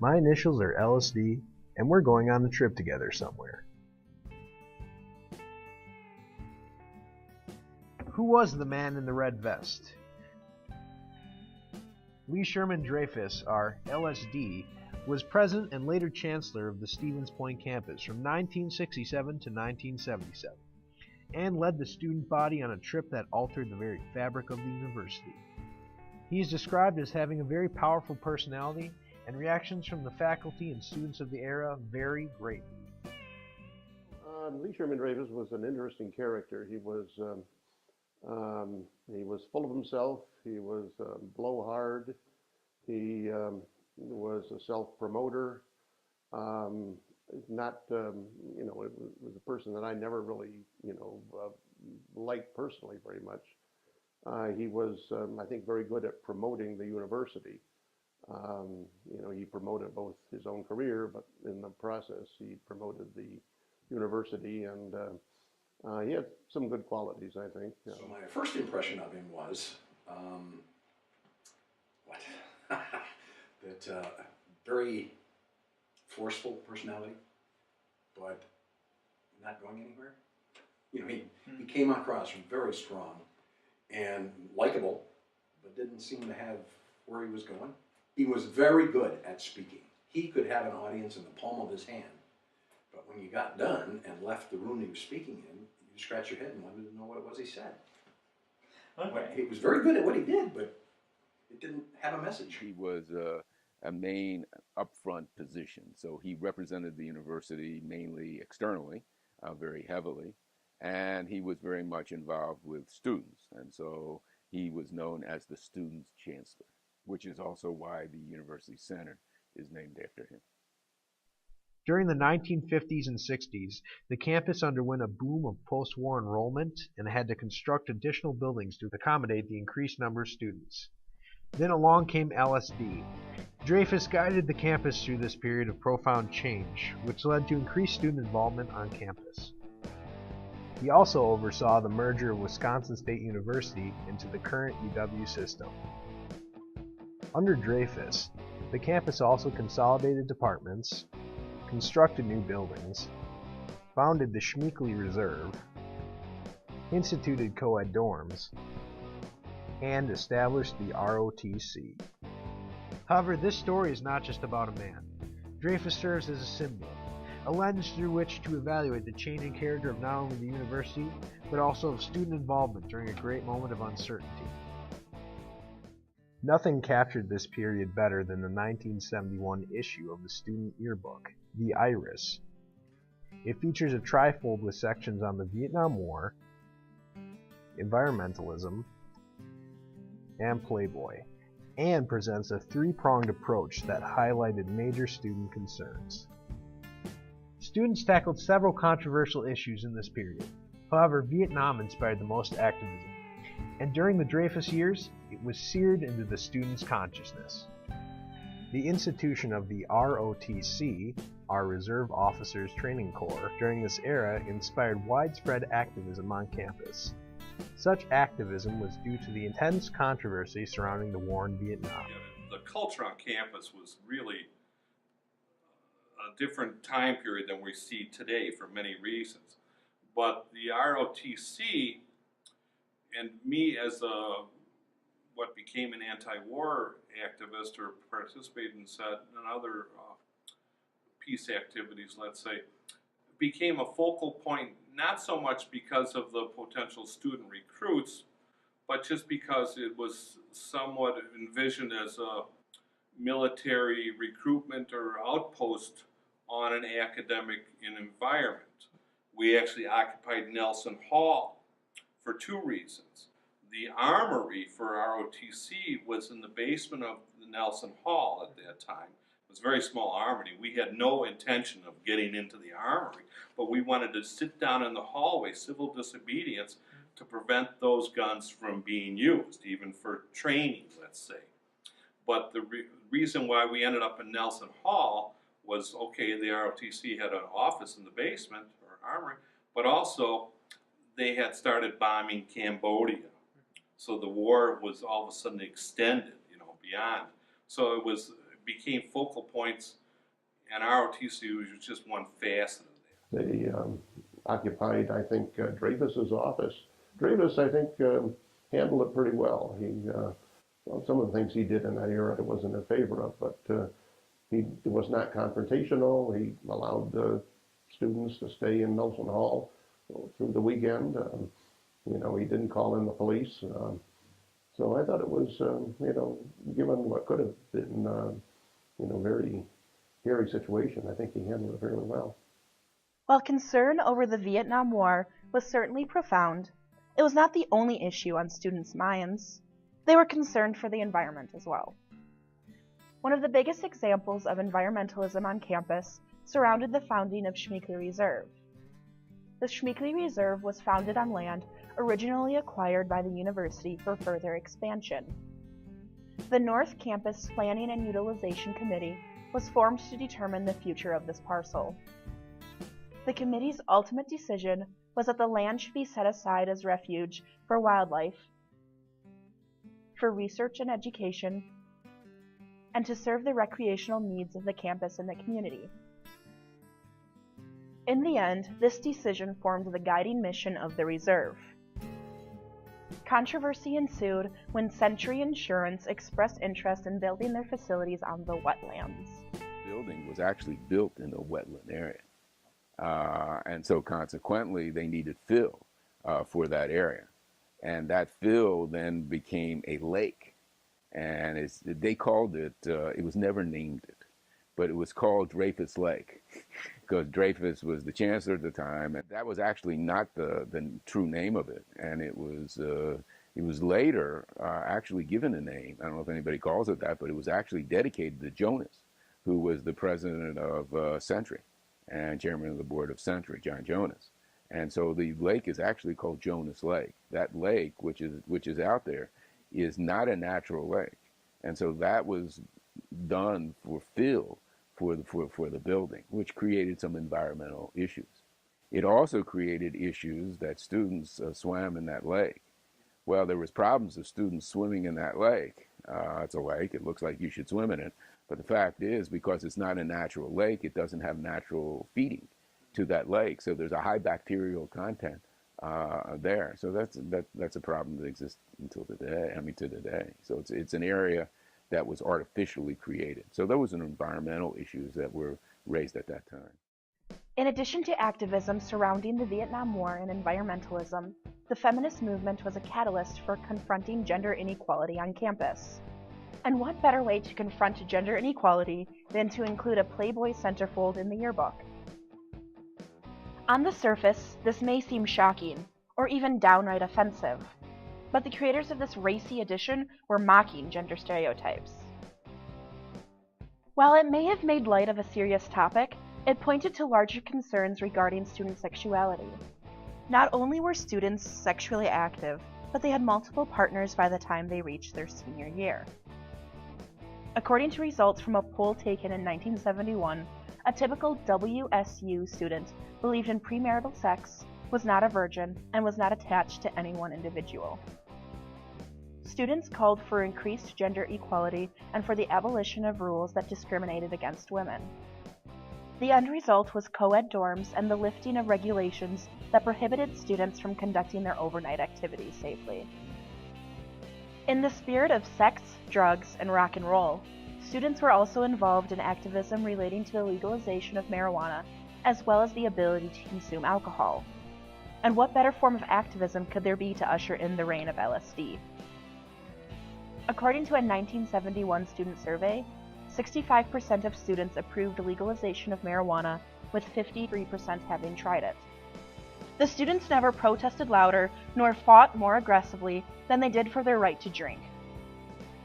My initials are LSD, and we're going on a trip together somewhere. Who was the man in the red vest? Lee Sherman Dreyfus, or LSD, was president and later chancellor of the Stevens Point campus from 1967 to 1977, and led the student body on a trip that altered the very fabric of the university. He is described as having a very powerful personality, and reactions from the faculty and students of the era vary greatly. Lee Sherman Dreyfus was an interesting character. He was full of himself. He was blowhard. He was a self-promoter. It was a person that I never really, liked personally very much. He was, I think, very good at promoting the university. He promoted both his own career, but in the process, he promoted the university, and he had some good qualities, I think. So my first impression of him was, that very forceful personality, but not going anywhere. He came across very strong and likable, but didn't seem to have where he was going. He was very good at speaking. He could have an audience in the palm of his hand, but when you got done and left the room he was speaking in, you scratch your head and wanted to know what it was he said. Okay. He was very good at what he did, but it didn't have a message. He was a main upfront position, so he represented the university mainly externally, very heavily, and he was very much involved with students, and so he was known as the student's chancellor, which is also why the University Center is named after him. During the 1950s and 60s, the campus underwent a boom of post-war enrollment and had to construct additional buildings to accommodate the increased number of students. Then along came LSD. Dreyfus guided the campus through this period of profound change, which led to increased student involvement on campus. He also oversaw the merger of Wisconsin State University into the current UW system. Under Dreyfus, the campus also consolidated departments, constructed new buildings, founded the Schmeeckley Reserve, instituted co-ed dorms, and established the ROTC. However, this story is not just about a man. Dreyfus serves as a symbol, a lens through which to evaluate the changing character of not only the university, but also of student involvement during a great moment of uncertainty. Nothing captured this period better than the 1971 issue of the student yearbook, The Iris. It features a trifold with sections on the Vietnam War, environmentalism, and Playboy, and presents a three-pronged approach that highlighted major student concerns. Students tackled several controversial issues in this period. However, Vietnam inspired the most activism, and during the Dreyfus years, it was seared into the students' consciousness. The institution of the ROTC, our Reserve Officers Training Corps, during this era inspired widespread activism on campus. Such activism was due to the intense controversy surrounding the war in Vietnam. The culture on campus was really a different time period than we see today for many reasons. But the ROTC and me as what became an anti-war activist or participated in other peace activities, let's say, became a focal point not so much because of the potential student recruits, but just because it was somewhat envisioned as a military recruitment or outpost on an academic environment. We actually occupied Nelson Hall for two reasons. The armory for ROTC was in the basement of the Nelson Hall at that time. It was a very small armory. We had no intention of getting into the armory, but we wanted to sit down in the hallway, civil disobedience, to prevent those guns from being used, even for training, let's say. But the reason why we ended up in Nelson Hall was, okay, the ROTC had an office in the basement, or armory, but also they had started bombing Cambodia. So the war was all of a sudden extended, beyond. So it became focal points, and ROTC was just one facet of that. They occupied, I think, Dreyfus's office. Dreyfus, I think, handled it pretty well. Well, some of the things he did in that era I wasn't in favor of, but he was not confrontational. He allowed students to stay in Nelson Hall through the weekend. He didn't call in the police. So I thought it was, given what could have been, very hairy situation, I think he handled it fairly well. While concern over the Vietnam War was certainly profound, it was not the only issue on students' minds. They were concerned for the environment as well. One of the biggest examples of environmentalism on campus surrounded the founding of Schmeeckley Reserve. The Schmeeckley Reserve was founded on land originally acquired by the university for further expansion. The North Campus Planning and Utilization Committee was formed to determine the future of this parcel. The committee's ultimate decision was that the land should be set aside as refuge for wildlife, for research and education, and to serve the recreational needs of the campus and the community. In the end, this decision formed the guiding mission of the reserve. Controversy ensued when Century Insurance expressed interest in building their facilities on the wetlands. The building was actually built in the wetland area. And so consequently, they needed fill for that area. And that fill then became a lake. And they called it, it was never named it, but it was called Dreyfus Lake because Dreyfus was the chancellor at the time. And that was actually not the true name of it. And it was later actually given a name. I don't know if anybody calls it that, but it was actually dedicated to Jonas, who was the president of Century and chairman of the board of Century, John Jonas. And so the lake is actually called Jonas Lake. That lake, which is out there, is not a natural lake. And so that was done for fill for the building, which created some environmental issues. It also created issues that students swam in that lake. Well, there was problems of students swimming in that lake. It's a lake, it looks like you should swim in it. But the fact is, because it's not a natural lake, it doesn't have natural feeding to that lake. So there's a high bacterial content there. So that's a problem that exists to today. So it's an area that was artificially created. So those are environmental issues that were raised at that time. In addition to activism surrounding the Vietnam War and environmentalism, the feminist movement was a catalyst for confronting gender inequality on campus. And what better way to confront gender inequality than to include a Playboy centerfold in the yearbook? On the surface, this may seem shocking, or even downright offensive, but the creators of this racy edition were mocking gender stereotypes. While it may have made light of a serious topic, it pointed to larger concerns regarding student sexuality. Not only were students sexually active, but they had multiple partners by the time they reached their senior year. According to results from a poll taken in 1971, a typical WSU student believed in premarital sex, was not a virgin, and was not attached to any one individual. Students called for increased gender equality and for the abolition of rules that discriminated against women. The end result was co-ed dorms and the lifting of regulations that prohibited students from conducting their overnight activities safely. In the spirit of sex, drugs, and rock and roll, students were also involved in activism relating to the legalization of marijuana, as well as the ability to consume alcohol. And what better form of activism could there be to usher in the reign of LSD? According to a 1971 student survey, 65% of students approved legalization of marijuana, with 53% having tried it. The students never protested louder nor fought more aggressively than they did for their right to drink.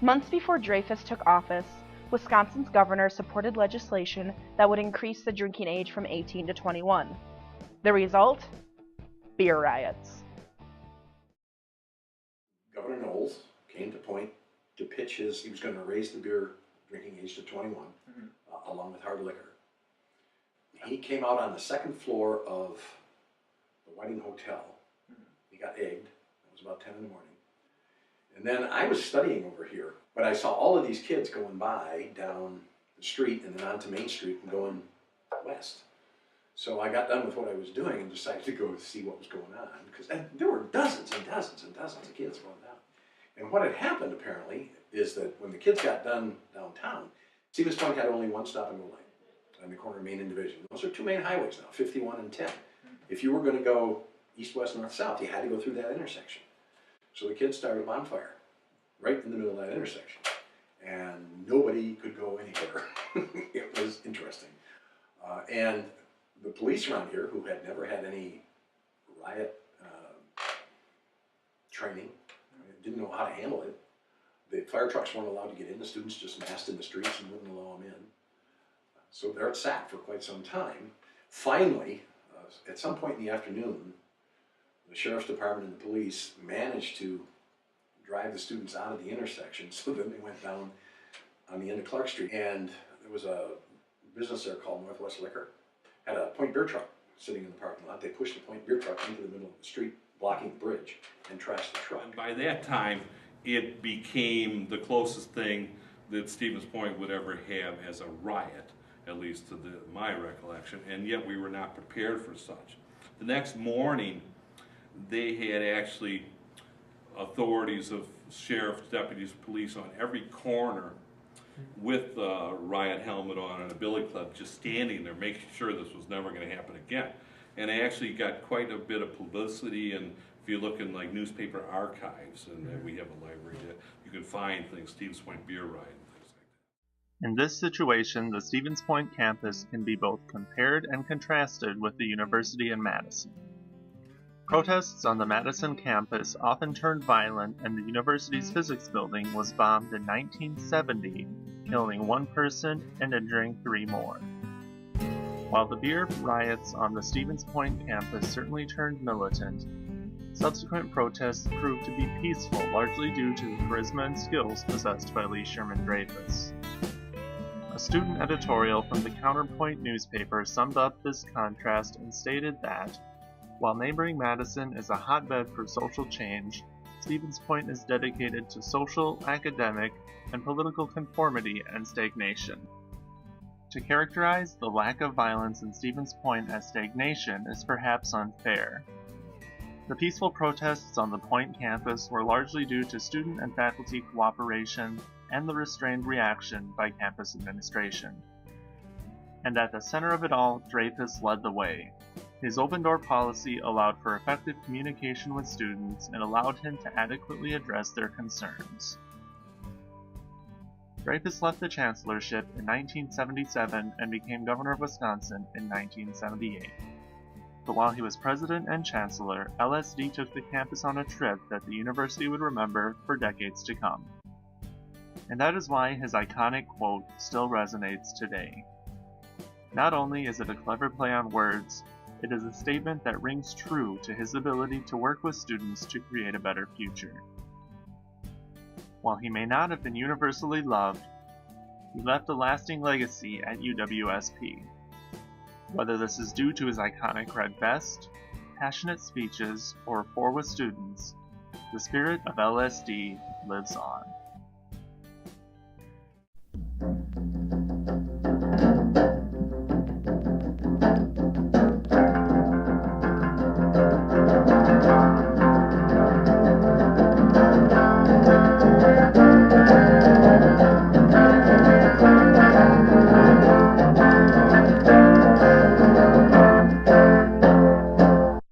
Months before Dreyfus took office, Wisconsin's governor supported legislation that would increase the drinking age from 18 to 21. The result? Beer riots. Governor Knowles came to point to pitch he was going to raise the beer drinking age to 21, along with hard liquor. He came out on the second floor of the Whiting Hotel. He got egged. It was about 10 in the morning. And then I was studying over here, but I saw all of these kids going by down the street and then onto Main Street and going west. So I got done with what I was doing and decided to go see what was going on, because there were dozens and dozens and dozens of kids going down. And what had happened apparently is that when the kids got done downtown, Stevens Point had only one stop and go light on the corner of Main and Division. Those are two main highways now, 51 and 10. If you were going to go east, west, north, south, you had to go through that intersection. So the kids started a bonfire right in the middle of that intersection. And nobody could go anywhere. It was interesting. And the police around here, who had never had any riot training, didn't know how to handle it. The fire trucks weren't allowed to get in. The students just massed in the streets and wouldn't allow them in. So there it sat for quite some time. Finally, at some point in the afternoon, the sheriff's department and the police managed to drive the students out of the intersection, so then they went down on the end of Clark Street. And there was a business there called Northwest Liquor. Had a Point beer truck sitting in the parking lot. They pushed the Point beer truck into the middle of the street, blocking the bridge, and trashed the truck. And by that time, it became the closest thing that Stevens Point would ever have as a riot, at least to my recollection, and yet we were not prepared for such. The next morning, they had actually authorities of sheriffs, deputies, police on every corner with a riot helmet on and a billy club, just standing there making sure this was never going to happen again. And they actually got quite a bit of publicity, and if you look in like newspaper archives, and we have a library that you can find things, Stevens Point beer riot and things like that. In this situation, the Stevens Point campus can be both compared and contrasted with the university in Madison. Protests on the Madison campus often turned violent, and the university's physics building was bombed in 1970, killing one person and injuring 3 more. While the beer riots on the Stevens Point campus certainly turned militant, subsequent protests proved to be peaceful, largely due to the charisma and skills possessed by Lee Sherman Dreyfus. A student editorial from the Counterpoint newspaper summed up this contrast and stated that, while neighboring Madison is a hotbed for social change, Stevens Point is dedicated to social, academic, and political conformity and stagnation. To characterize the lack of violence in Stevens Point as stagnation is perhaps unfair. The peaceful protests on the Point campus were largely due to student and faculty cooperation and the restrained reaction by campus administration. And at the center of it all, Dreyfus led the way. His open-door policy allowed for effective communication with students and allowed him to adequately address their concerns. Dreyfus left the chancellorship in 1977 and became governor of Wisconsin in 1978. But while he was president and chancellor, LSD took the campus on a trip that the university would remember for decades to come. And that is why his iconic quote still resonates today. Not only is it a clever play on words, it is a statement that rings true to his ability to work with students to create a better future. While he may not have been universally loved, he left a lasting legacy at UWSP. Whether this is due to his iconic red vest, passionate speeches, or rapport with students, the spirit of LSD lives on.